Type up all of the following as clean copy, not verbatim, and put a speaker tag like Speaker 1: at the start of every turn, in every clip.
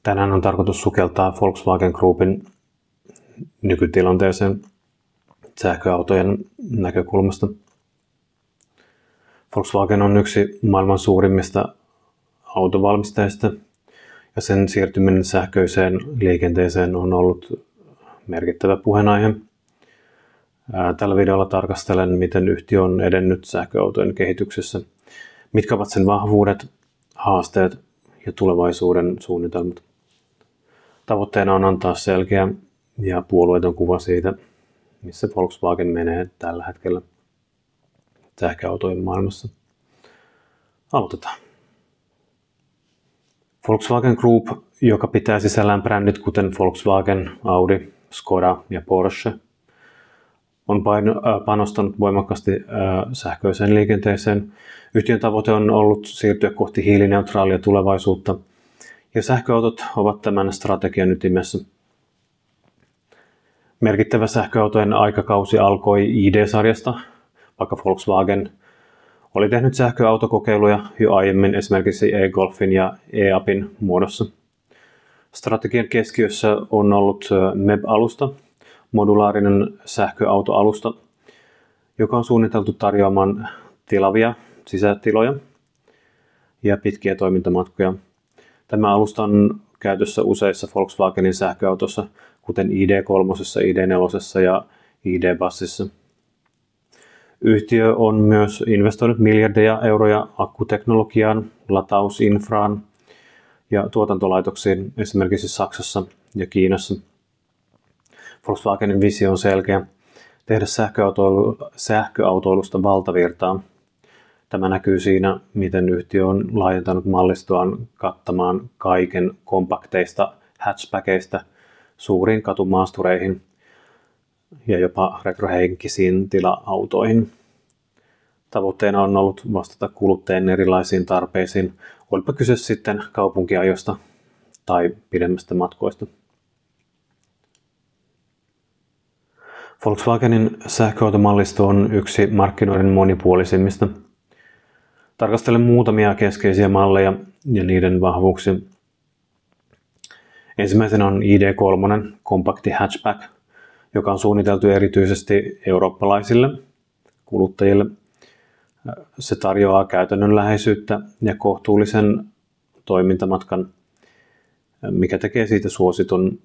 Speaker 1: Tänään on tarkoitus sukeltaa Volkswagen Groupin nykytilanteeseen sähköautojen näkökulmasta. Volkswagen on yksi maailman suurimmista autovalmistajista ja sen siirtyminen sähköiseen liikenteeseen on ollut merkittävä puheenaihe. Tällä videolla tarkastelen, miten yhtiö on edennyt sähköautojen kehityksessä, mitkä ovat sen vahvuudet, haasteet ja tulevaisuuden suunnitelmat. Tavoitteena on antaa selkeä ja puolueeton kuva siitä, missä Volkswagen menee tällä hetkellä sähköautojen maailmassa. Aloitetaan. Volkswagen Group, joka pitää sisällään brändit kuten Volkswagen, Audi, Skoda ja Porsche, on panostanut voimakkaasti sähköiseen liikenteeseen. Yhtiön tavoite on ollut siirtyä kohti hiilineutraalia tulevaisuutta, ja sähköautot ovat tämän strategian ytimessä. Merkittävä sähköautojen aikakausi alkoi ID-sarjasta, vaikka Volkswagen oli tehnyt sähköautokokeiluja jo aiemmin esimerkiksi e-Golfin ja e-Upin muodossa. Strategian keskiössä on ollut MEB-alusta, modulaarinen sähköautoalusta, joka on suunniteltu tarjoamaan tilavia sisätiloja ja pitkiä toimintamatkoja. Tämä alusta on käytössä useissa Volkswagenin sähköautossa, kuten ID.3, ID.4 ja ID.Bussissa. Yhtiö on myös investoinut miljardeja euroja akkuteknologiaan, latausinfraan ja tuotantolaitoksiin esimerkiksi Saksassa ja Kiinassa. Volkswagenin visio on selkeä: tehdä sähköautoilusta valtavirtaa. Tämä näkyy siinä, miten yhtiö on laajentanut mallistoaan kattamaan kaiken kompakteista hatchbackeista suuriin katumaastureihin ja jopa retrohenkisiin tila-autoihin. Tavoitteena on ollut vastata kuluttajien erilaisiin tarpeisiin, olipa kyse sitten kaupunkiajosta tai pidemmästä matkoista. Volkswagenin sähköautomallisto on yksi markkinoiden monipuolisimmista. Tarkastelen muutamia keskeisiä malleja ja niiden vahvuuksia. Ensimmäisenä on ID.3, kompakti hatchback, joka on suunniteltu erityisesti eurooppalaisille kuluttajille. Se tarjoaa käytännönläheisyyttä ja kohtuullisen toimintamatkan, mikä tekee siitä suositun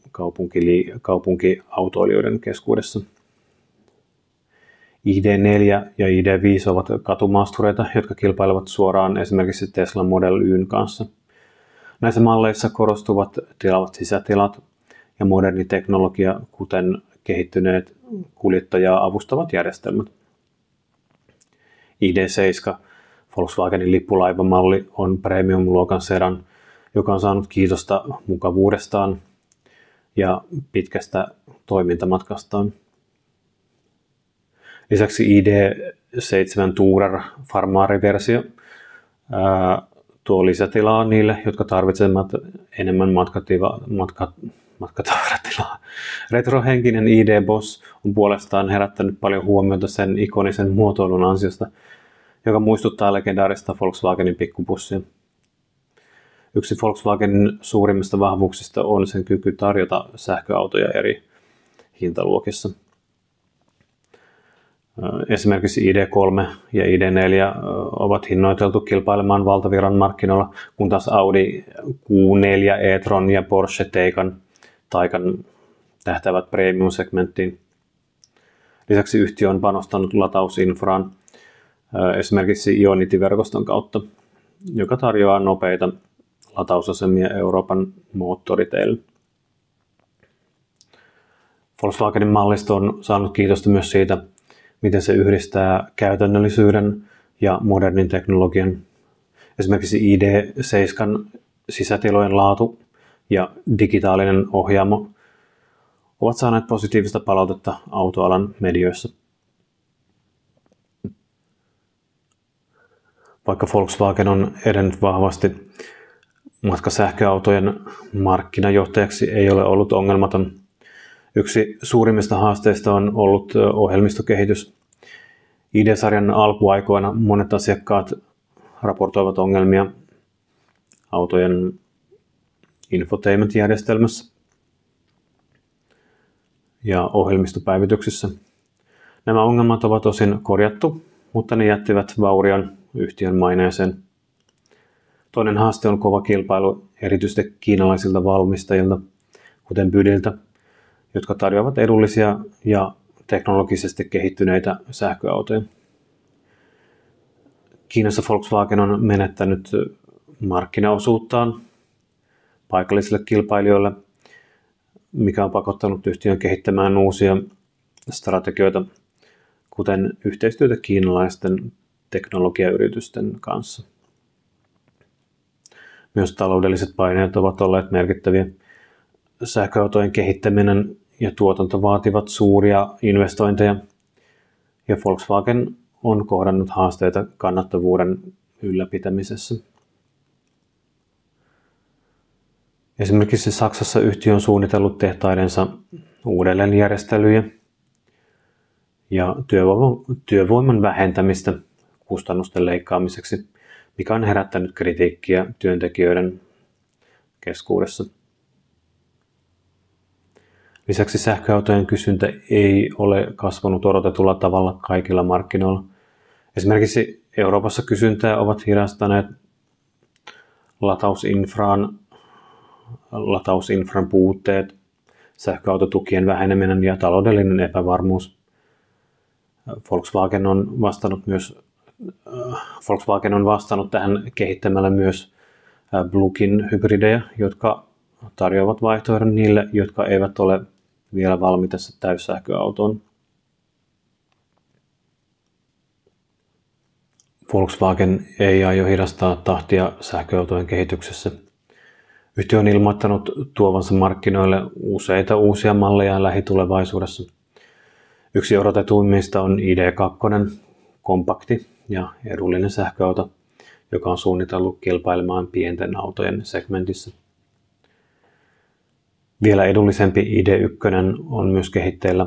Speaker 1: kaupunkiautoilijoiden keskuudessa. ID.4 ja ID.5 ovat katumaastureita, jotka kilpailevat suoraan esimerkiksi Tesla Model Yn kanssa. Näissä malleissa korostuvat tilavat sisätilat ja moderni teknologia, kuten kehittyneet kuljettajaa avustavat järjestelmät. ID.7, Volkswagenin lippulaivamalli, on premium-luokan sedan, joka on saanut kiitosta mukavuudestaan ja pitkästä toimintamatkastaan. Lisäksi ID.7 Tourer Farmari-versio tuo lisätilaa niille, jotka tarvitsevat enemmän matkatavaratilaa. Retrohenkinen ID.Boss on puolestaan herättänyt paljon huomiota sen ikonisen muotoilun ansiosta, joka muistuttaa legendaarista Volkswagenin pikkubussia. Yksi Volkswagenin suurimmista vahvuuksista on sen kyky tarjota sähköautoja eri hintaluokissa. Esimerkiksi ID.3 ja ID.4 ovat hinnoiteltu kilpailemaan valtavirran markkinoilla, kun taas Audi Q4 e-tron ja Porsche Taycan tähtäävät premium-segmenttiin. Lisäksi yhtiö on panostanut latausinfraan esimerkiksi Ionity-verkoston kautta, joka tarjoaa nopeita latausasemia Euroopan moottoriteille. Volkswagenin mallisto on saanut kiitosta myös siitä, miten se yhdistää käytännöllisyyden ja modernin teknologian. Esimerkiksi ID.7 sisätilojen laatu ja digitaalinen ohjaamo ovat saaneet positiivista palautetta autoalan medioissa. Vaikka Volkswagen on edennyt vahvasti, matka sähköautojen markkinajohtajaksi ei ole ollut ongelmaton. Yksi suurimmista haasteista on ollut ohjelmistokehitys. ID.-sarjan alkuaikoina monet asiakkaat raportoivat ongelmia autojen infotainment-järjestelmässä ja ohjelmistopäivityksissä. Nämä ongelmat ovat osin korjattu, mutta ne jättivät vaurion yhtiön maineeseen. Toinen haaste on kova kilpailu erityisesti kiinalaisilta valmistajilta, kuten BYDiltä, jotka tarjoavat edullisia ja teknologisesti kehittyneitä sähköautoja. Kiinassa Volkswagen on menettänyt markkinaosuuttaan paikallisille kilpailijoille, mikä on pakottanut yhtiön kehittämään uusia strategioita, kuten yhteistyötä kiinalaisten teknologiayritysten kanssa. Myös taloudelliset paineet ovat olleet merkittäviä. Sähköautojen kehittäminen ja tuotanto vaativat suuria investointeja, ja Volkswagen on kohdannut haasteita kannattavuuden ylläpitämisessä. Esimerkiksi Saksassa yhtiö on suunnitellut tehtaidensa uudelleenjärjestelyjä ja työvoiman vähentämistä kustannusten leikkaamiseksi, mikä on herättänyt kritiikkiä työntekijöiden keskuudessa. Lisäksi sähköautojen kysyntä ei ole kasvanut odotetulla tavalla kaikilla markkinoilla. Esimerkiksi Euroopassa kysyntää ovat hidastaneet latausinfran puutteet, sähköautotukien väheneminen ja taloudellinen epävarmuus. Volkswagen on vastannut tähän kehittämällä myös plug-in hybridejä, jotka tarjoavat vaihtoehdon niille, jotka eivät ole vielä valmiita täyssähköautoon. Volkswagen ei aio hidastaa tahtia sähköautojen kehityksessä. Yhtiö on ilmoittanut tuovansa markkinoille useita uusia malleja lähitulevaisuudessa. Yksi odotetuimmista on ID.2, kompakti ja edullinen sähköauto, joka on suunniteltu kilpailemaan pienten autojen segmentissä. Vielä edullisempi ID.1 on myös kehitteillä,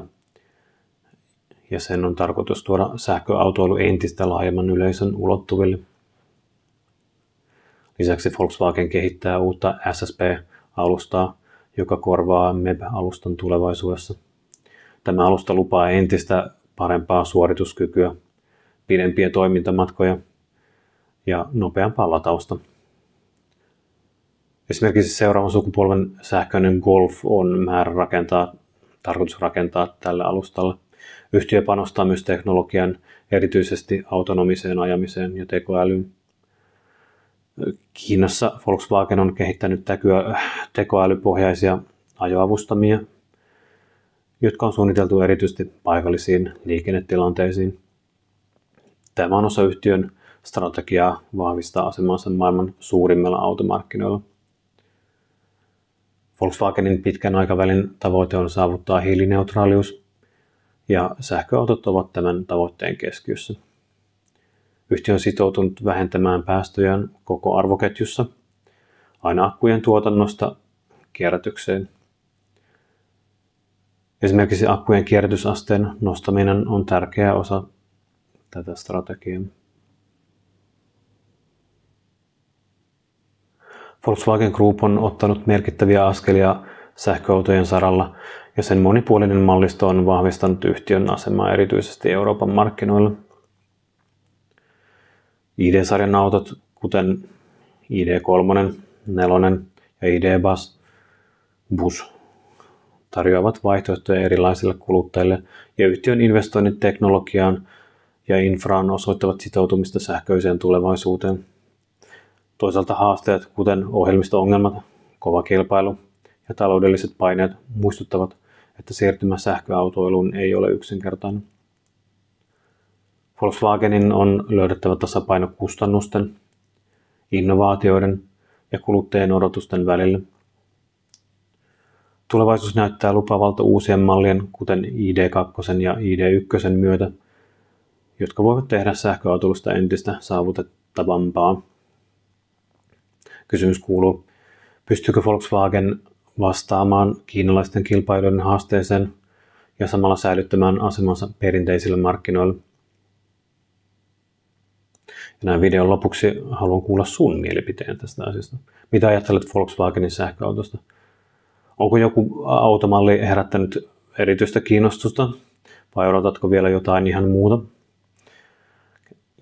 Speaker 1: ja sen on tarkoitus tuoda sähköautoilu entistä laajemman yleisön ulottuville. Lisäksi Volkswagen kehittää uutta SSP-alustaa, joka korvaa MEB-alustan tulevaisuudessa. Tämä alusta lupaa entistä parempaa suorituskykyä, pidempiä toimintamatkoja ja nopeampaa latausta. Esimerkiksi seuraavan sukupolven sähköinen Golf on tarkoitus rakentaa tälle alustalle. Yhtiö panostaa myös teknologian, erityisesti autonomiseen ajamiseen ja tekoälyyn. Kiinassa Volkswagen on kehittänyt tekoälypohjaisia ajoavustamia, jotka on suunniteltu erityisesti paikallisiin liikennetilanteisiin. Tämä on osa yhtiön strategiaa vahvistaa asemansa maailman suurimmilla automarkkinoilla. Volkswagenin pitkän aikavälin tavoite on saavuttaa hiilineutraalius, ja sähköautot ovat tämän tavoitteen keskiössä. Yhtiö on sitoutunut vähentämään päästöjään koko arvoketjussa, aina akkujen tuotannosta kierrätykseen. Esimerkiksi akkujen kierrätysasteen nostaminen on tärkeä osa tätä strategiaa. Volkswagen Group on ottanut merkittäviä askelia sähköautojen saralla, ja sen monipuolinen mallisto on vahvistanut yhtiön asemaa erityisesti Euroopan markkinoilla. ID-sarjan autot, kuten ID.3, 4 ja ID.Bus, tarjoavat vaihtoehtoja erilaisille kuluttajille, ja yhtiön investoinnit teknologiaan ja infraan osoittavat sitoutumista sähköiseen tulevaisuuteen. Toisaalta haasteet, kuten ohjelmisto-ongelmat, kova kilpailu ja taloudelliset paineet, muistuttavat, että siirtymä sähköautoiluun ei ole yksinkertainen. Volkswagenin on löydettävä tasapaino kustannusten, innovaatioiden ja kuluttajien odotusten välillä. Tulevaisuus näyttää lupaavalta uusien mallien, kuten ID.2 ja ID.1 myötä, jotka voivat tehdä sähköautoilusta entistä saavutettavampaa. Kysymys kuuluu, pystyykö Volkswagen vastaamaan kiinalaisten kilpailijoiden haasteeseen ja samalla säilyttämään asemansa perinteisillä markkinoilla? Ja näin videon lopuksi haluan kuulla sun mielipiteen tästä asiasta. Mitä ajattelet Volkswagenin sähköautosta? Onko joku automalli herättänyt erityistä kiinnostusta vai odotatko vielä jotain ihan muuta?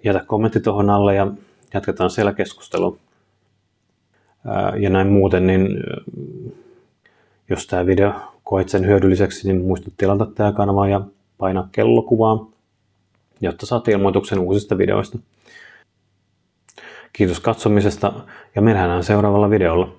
Speaker 1: Jätä kommentti tuohon alle ja jatketaan siellä keskustelua. Ja näin muuten, niin jos tämä video koet sen hyödylliseksi, niin muista tilata tämä kanava ja painaa kellokuvaa, jotta saat ilmoituksen uusista videoista. Kiitos katsomisesta ja me nähdään seuraavalla videolla.